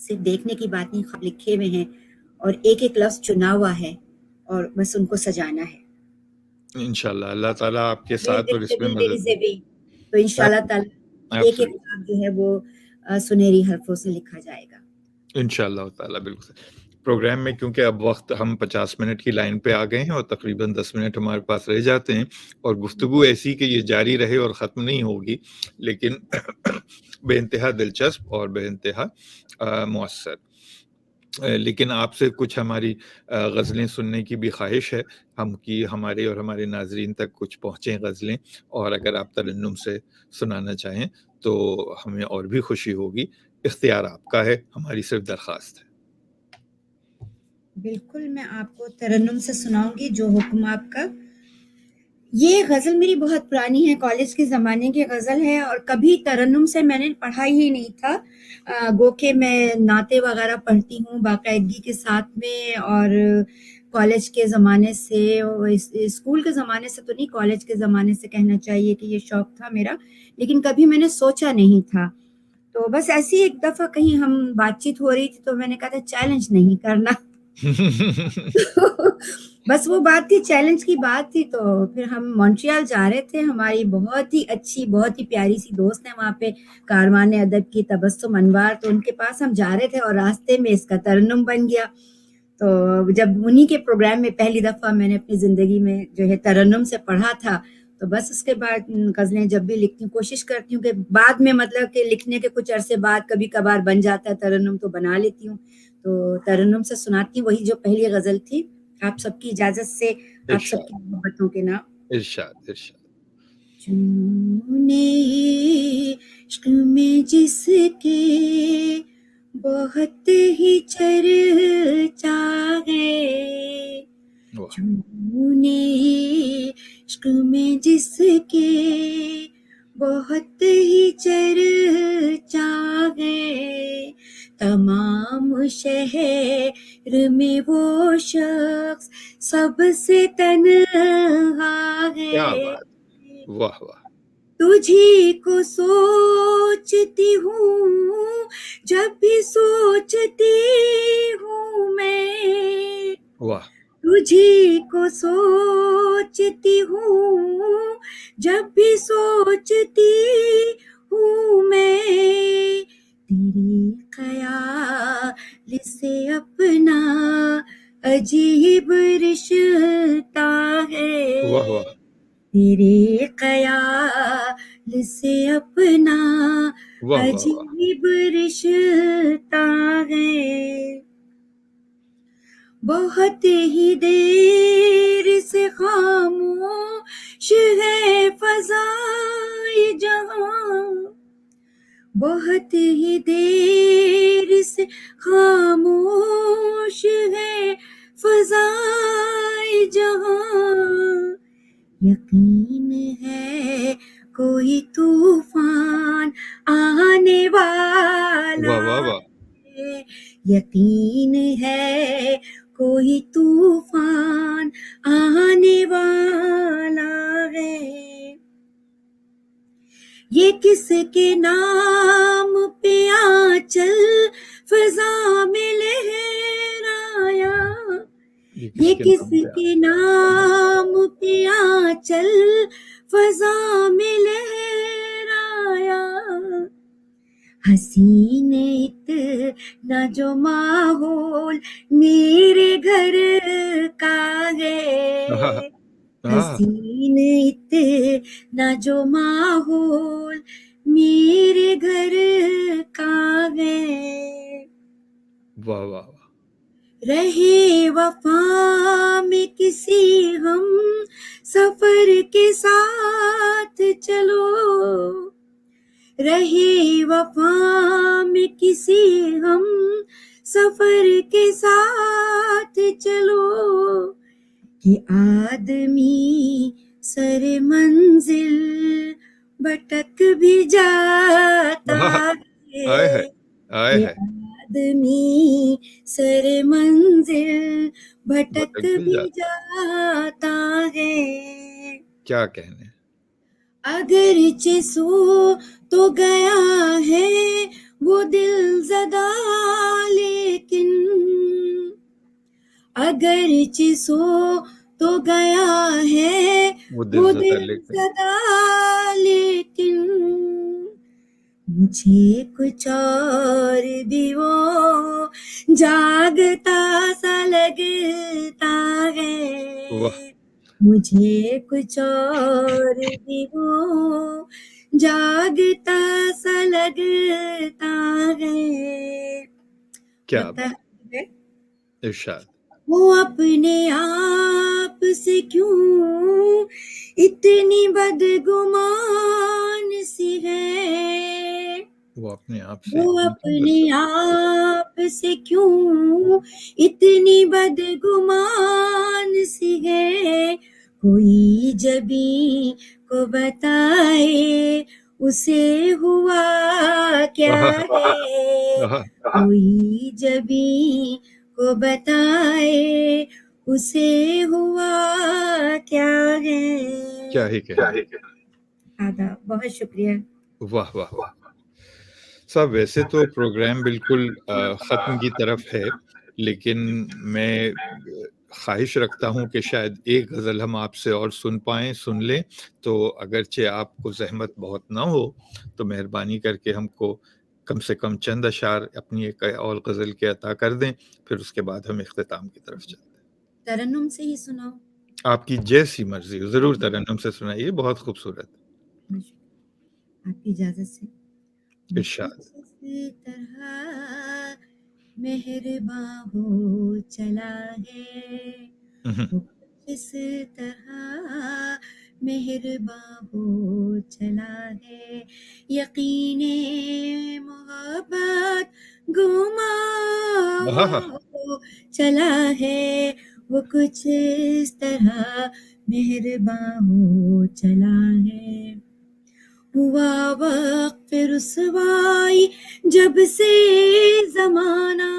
صرف دیکھنے کی بات نہیں، خواب لکھے ہوئے ہیں اور ایک ایک لفظ چنا ہوا ہے اور بس ان کو سجانا ہے. انشاءاللہ اللہ تعالیٰ آپ کے ساتھ اور اس میں Will مدد there be تو انشاءاللہ تعالی ایک ایک Absolutely. خواب جو ہے وہ سنہری حرفوں سے لکھا جائے گا. انشاءاللہ تعالیٰ بالکل. پروگرام میں کیونکہ اب وقت ہم 50 منٹ کی لائن پہ آ گئے ہیں اور تقریباً 10 منٹ ہمارے پاس رہ جاتے ہیں اور گفتگو ایسی کہ یہ جاری رہے اور ختم نہیں ہوگی، لیکن بے انتہا دلچسپ اور بے انتہا مؤثر. لیکن آپ سے کچھ ہماری غزلیں سننے کی بھی خواہش ہے، ہمارے اور ہمارے ناظرین تک کچھ پہنچیں غزلیں، اور اگر آپ ترنم سے سنانا چاہیں تو ہمیں اور بھی خوشی ہوگی. اختیار آپ کا ہے، ہماری صرف درخواست ہے. بالکل میں آپ کو ترنم سے سناؤں گی جو حکم آپ کا. یہ غزل میری بہت پرانی ہے، کالج کے زمانے کی غزل ہے اور کبھی ترنم سے میں نے پڑھا ہی نہیں تھا. گو کہ میں نعتیں وغیرہ پڑھتی ہوں باقاعدگی کے ساتھ میں، اور کالج کے زمانے سے، اسکول کے زمانے سے تو نہیں، کالج کے زمانے سے کہنا چاہیے کہ یہ شوق تھا میرا، لیکن کبھی میں نے سوچا نہیں تھا. تو بس ایسی ایک دفعہ کہیں ہم بات چیت ہو رہی تھی تو میں نے کہا تھا چیلنج نہیں کرنا. بس وہ بات تھی، چیلنج کی بات تھی. تو پھر ہم مونٹریال جا رہے تھے، ہماری بہت ہی اچھی بہت ہی پیاری سی دوست ہیں وہاں پہ، کاروان ادب کی تبسم انوار، تو ان کے پاس ہم جا رہے تھے اور راستے میں اس کا ترنم بن گیا. تو جب انہی کے پروگرام میں پہلی دفعہ میں نے اپنی زندگی میں جو ہے ترنم سے پڑھا تھا، تو بس اس کے بعد غزلیں جب بھی لکھتی ہوں کوشش کرتی ہوں کہ بعد میں مطلب کہ لکھنے کے کچھ عرصے بعد کبھی کبھار بن جاتا ہے ترنم تو بنا لیتی ہوں. تو ترنم سے سناتی ہوں وہی جو پہلی غزل تھی، آپ سب کی اجازت سے، آپ سب کی محبتوں کے نام. ارشاد ارشاد. چونے عشق میں جس کے بہت ہی چرچا ہے، چونے عشق میں جس کے بہت ہی چرچا ہے، تمام شہر میں وہ شخص سب سے تنہا ہے. کیا بات، واہ واہ. تجھی کو سوچتی ہوں جب بھی سوچتی ہوں میں، واہ. تجھی کو سوچتی ہوں جب بھی سوچتی ہوں میں، تیرے خیال سے اپنا عجیب رشتہ ہے، واہ واہ. تیرے خیال سے اپنا واہ واہ واہ. عجیب رشتہ ہے. بہت ہی دیر سے خاموش ہے فضائے جہاں، بہت ہی دیر سے خاموش ہے فضائے جہاں، یقین ہے کوئی طوفان آنے والا واہ واہ واہ. ہے، یقین ہے کوئی طوفان آنے والا ہے. یہ کس کے نام پہ آنچل فضا میں لہرایا، یہ کس کے نام پہ آنچل فضا میں لہرایا، حسین اتنا جو ماحول میرے گھر کا ہے، حسین اتنا جو ماحول میرے گھر کا ہے. واہ واہ. رہے وفا میں کسی ہم سفر کے ساتھ چلو، رہے وفا میں کسی ہم سفر کے ساتھ چلو، کہ آدمی سر منزل بھٹک بھی جاتا ہے، کہ آدمی سر منزل بھٹک بھی جاتا ہے. کیا کہنے. اگرچہ سو تو گیا ہے وہ دل زدہ اگرچہ سو تو گیا ہے وہ دل وہ زدہ دل لیکن زدہ، لیکن مجھے کچھ اور بھی وہ جاگتا سا لگتا ہے، واہ مجھے کچھ اور بھی وہ جاگتا سا لگتا ہے. کیا لگتا ہے ارشاد. وہ اپنے آپ سے کیوں اتنی بدگمان سی ہے، وہ اپنے آپ سے وہ اپنے آپ سے کیوں اتنی بدگمان سی ہے، کوئی جبھی کو بتائے اسے ہوا کیا ہے، کوئی جبھی کو بتائے اسے ہوا کیا ہے. کیا ہی کہ آداب، بہت شکریہ. واہ واہ صاحب. ویسے تو پروگرام بالکل ختم کی طرف ہے، لیکن میں خواہش رکھتا ہوں کہ شاید ایک غزل ہم آپ سے اور سن پائیں، سن لیں. تو اگرچہ آپ کو زحمت بہت نہ ہو تو مہربانی کر کے ہم کو کم سے کم چند اشعار اپنی ایک اور غزل کے عطا کر دیں، پھر اس کے بعد ہم اختتام کی طرف چلتے ہیں. ترنم سے ہی سناؤ. آپ کی جیسی مرضی ہو، ضرور ترنم سے سنائیے، بہت خوبصورت. آپ کی اجازت سے. ارشاد. اس طرح مہرباں ہو چلا ہے، اس طرح مہرباں ہو چلا ہے، یقین محبت گما ہو چلا ہے، وہ کچھ اس طرح مہرباں ہو چلا ہے. ہوا وقت رسوائی جب سے زمانہ،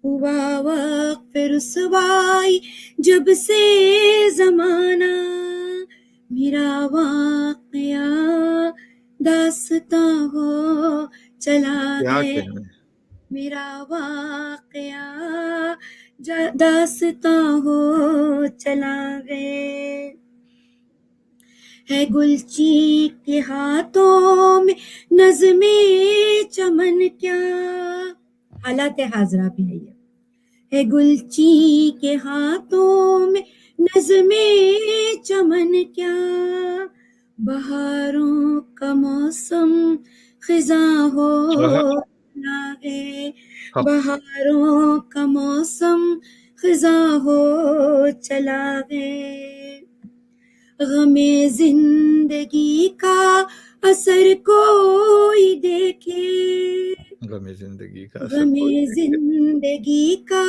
ہوا وقت رسوائی جب سے زمانہ، میرا واقعہ داستاں ہو چلا ہے، میرا واقعہ داستاں ہو چلا ہے. ہے گلچی کے ہاتھوں میں نظم چمن کیا، حالات حاضرہ بھی ہے گلچی کے ہاتھوں میں نظم چمن کیا، بہاروں کا موسم خزاں ہو چلا ہے، بہاروں کا موسم خزاں ہو چلا ہے. غم زندگی کا اثر کوئی دیکھے، غم زندگی کا غم زندگی کا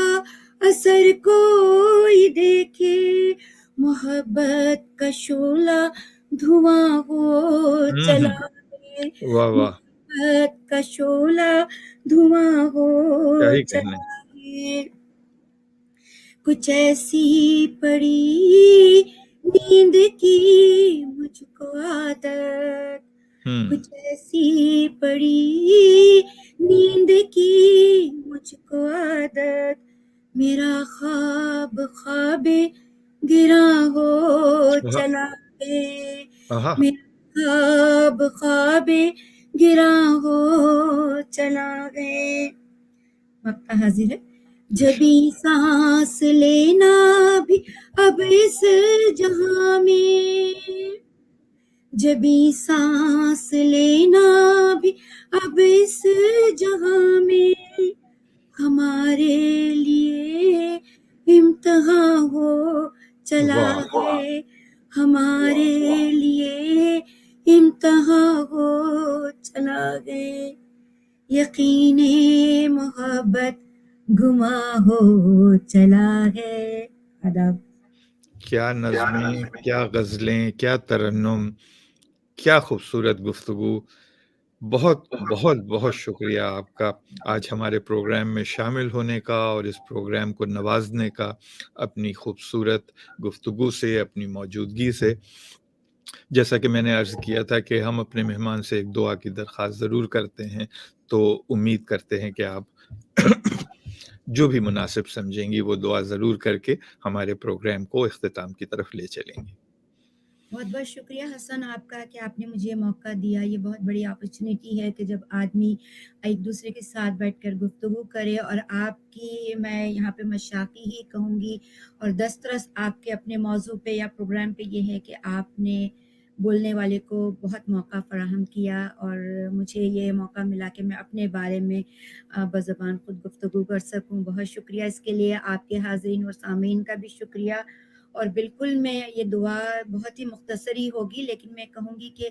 اثر کوئی دیکھے، محبت کا شعلہ دھواں ہو چلا ہے، محبت کا شعلہ دھواں ہو چلا ہے. کچھ ایسی پڑی نیند کی مجھ کو عادت، کچھ ایسی پڑی نیند کی مجھ کو عادت، میرا خواب خواب گراں ہو چلا ہے، میرا خواب خواب گراں ہو چلا ہے. وقت حاضر ہے. جبھی سانس لینا بھی اب اس جہاں میں، جبھی سانس لینا بھی اب اس جہاں میں، ہمارے لیے امتحان ہو چلا ہے، ہمارے لیے امتحان ہو چلا ہے، یقین محبت گما ہو چلا ہے. آداب. کیا نظمیں، کیا غزلیں، کیا ترنم، کیا خوبصورت گفتگو. بہت بہت بہت شکریہ آپ کا آج ہمارے پروگرام میں شامل ہونے کا اور اس پروگرام کو نوازنے کا، اپنی خوبصورت گفتگو سے، اپنی موجودگی سے. جیسا کہ میں نے عرض کیا تھا کہ ہم اپنے مہمان سے ایک دعا کی درخواست ضرور کرتے ہیں، تو امید کرتے ہیں کہ آپ جو بھی مناسب سمجھیں گی وہ دعا ضرور کر کے ہمارے پروگرام کو اختتام کی طرف لے چلیں گی۔ بہت بہت شکریہ حسن آپ کا کہ آپ نے مجھے موقع دیا۔ یہ بہت بڑی اپرچونیٹی ہے کہ جب آدمی ایک دوسرے کے ساتھ بیٹھ کر گفتگو کرے، اور آپ کی میں یہاں پہ مشاقی ہی کہوں گی، اور دسترس آپ کے اپنے موضوع پہ یا پروگرام پہ یہ ہے کہ آپ نے بولنے والے کو بہت موقع فراہم کیا، اور مجھے یہ موقع ملا کہ میں اپنے بارے میں بزبان خود گفتگو کر سکوں۔ بہت شکریہ اس کے لیے، آپ کے حاضرین اور سامعین کا بھی شکریہ۔ اور بالکل میں یہ دعا بہت ہی مختصر ہی ہوگی، لیکن میں کہوں گی کہ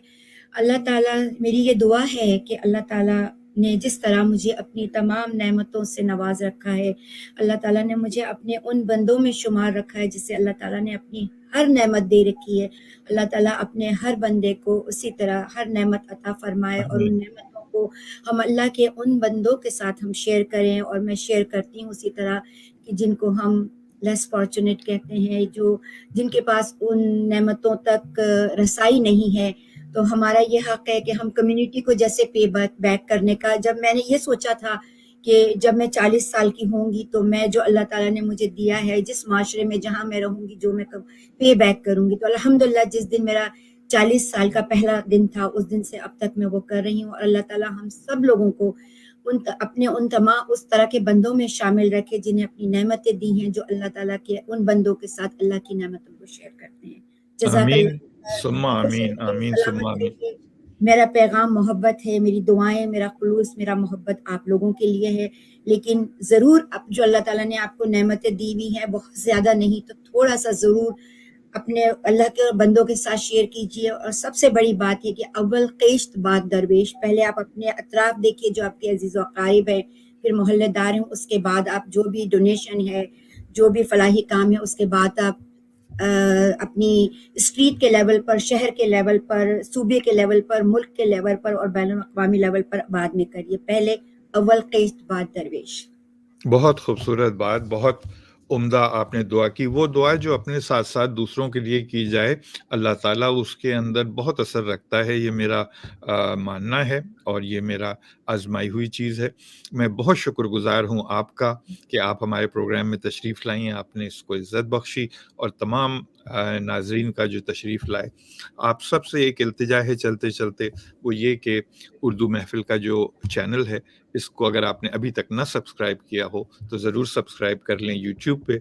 اللہ تعالیٰ، میری یہ دعا ہے کہ اللہ تعالیٰ نے جس طرح مجھے اپنی تمام نعمتوں سے نواز رکھا ہے، اللہ تعالیٰ نے مجھے اپنے ان بندوں میں شمار رکھا ہے جسے اللہ تعالیٰ نے اپنی ہر نعمت دے رکھی ہے۔ اللہ تعالیٰ اپنے ہر بندے کو اسی طرح ہر نعمت عطا فرمائے، اور آمین۔ ان نعمتوں کو ہم اللہ کے ان بندوں کے ساتھ ہم شیئر کریں، اور میں شیئر کرتی ہوں اسی طرح کہ جن کو ہم لیس فارچونیٹ کہتے ہیں، جن کے پاس ان نعمتوں تک رسائی نہیں ہے۔ تو ہمارا یہ حق ہے کہ ہم کمیونٹی کو جیسے پے بیک کرنے کا، جب میں نے یہ سوچا تھا کہ جب میں 40 سال کی ہوں گی تو میں جو اللہ تعالیٰ نے مجھے دیا ہے، جس معاشرے میں جہاں میں رہوں گی، جو میں پے بیک کروں گی، تو الحمدللہ جس دن میرا 40 سال کا پہلا دن تھا، اس دن سے اب تک میں وہ کر رہی ہوں۔ اور اللہ تعالیٰ ہم سب لوگوں کو اپنے ان تمام اس طرح کے بندوں میں شامل رکھے جنہیں اپنی نعمتیں دی ہیں، جو اللہ تعالیٰ کے ان بندوں کے ساتھ اللہ کی نعمتوں کو شیئر کرتے ہیں۔ جزاک آمین اللہ خیر، ثم خوش آمین، رہیے، آمین ثم سلامت آمین۔ رہیے۔ میرا پیغام محبت ہے، میری دعائیں، میرا خلوص، میرا محبت آپ لوگوں کے لیے ہے، لیکن ضرور اب جو اللہ تعالیٰ نے آپ کو نعمتیں دی ہوئی ہیں، بہت زیادہ نہیں تو تھوڑا سا ضرور اپنے اللہ کے بندوں کے ساتھ شیئر کیجئے۔ اور سب سے بڑی بات یہ کہ اول قشط بعد درویش، پہلے آپ اپنے اطراف دیکھیے جو آپ کے عزیز و اقارب ہیں، پھر محلے دار ہیں، اس کے بعد آپ جو بھی ڈونیشن ہے، جو بھی فلاحی کام ہے، اس کے بعد آپ اپنی اسٹریٹ کے لیول پر، شہر کے لیول پر، صوبے کے لیول پر، ملک کے لیول پر اور بین الاقوامی لیول پر بعد میں کریے، پہلے اول قسط بعد درویش۔ بہت خوبصورت بات، بہت عمدہ آپ نے دعا کی۔ وہ دعا جو اپنے ساتھ ساتھ دوسروں کے لیے کی جائے، اللہ تعالیٰ اس کے اندر بہت اثر رکھتا ہے، یہ میرا ماننا ہے اور یہ میرا آزمائی ہوئی چیز ہے۔ میں بہت شکر گزار ہوں آپ کا کہ آپ ہمارے پروگرام میں تشریف لائیں، آپ نے اس کو عزت بخشی، اور تمام ناظرین کا جو تشریف لائے۔ آپ سب سے ایک التجا ہے چلتے چلتے، وہ یہ کہ اردو محفل کا جو چینل ہے، اس کو اگر آپ نے ابھی تک نہ سبسکرائب کیا ہو تو ضرور سبسکرائب کر لیں یوٹیوب پہ،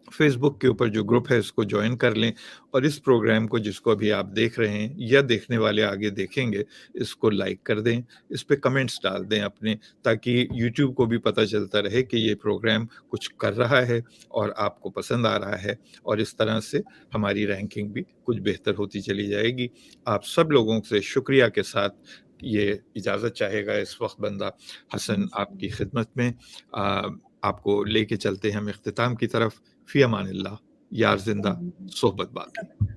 فیس بک کے اوپر جو گروپ ہے اس کو جوائن کر لیں، اور اس پروگرام کو جس کو ابھی آپ دیکھ رہے ہیں یا دیکھنے والے آگے دیکھیں گے، اس کو لائک کر دیں، اس پہ کمنٹس ڈال دیں اپنے، تاکہ یوٹیوب کو بھی پتہ چلتا رہے کہ یہ پروگرام کچھ کر رہا ہے اور آپ کو پسند آ رہا ہے، اور اس طرح سے ہماری رینکنگ بھی کچھ بہتر ہوتی چلی جائے گی۔ آپ سب لوگوں سے شکریہ کے ساتھ یہ اجازت چاہے گا اس وقت بندہ حسن آپ کی خدمت میں۔ آپ کو لے کے چلتے ہیں ہم اختتام کی طرف۔ فی امان اللہ، یار زندہ، صحبت باقی۔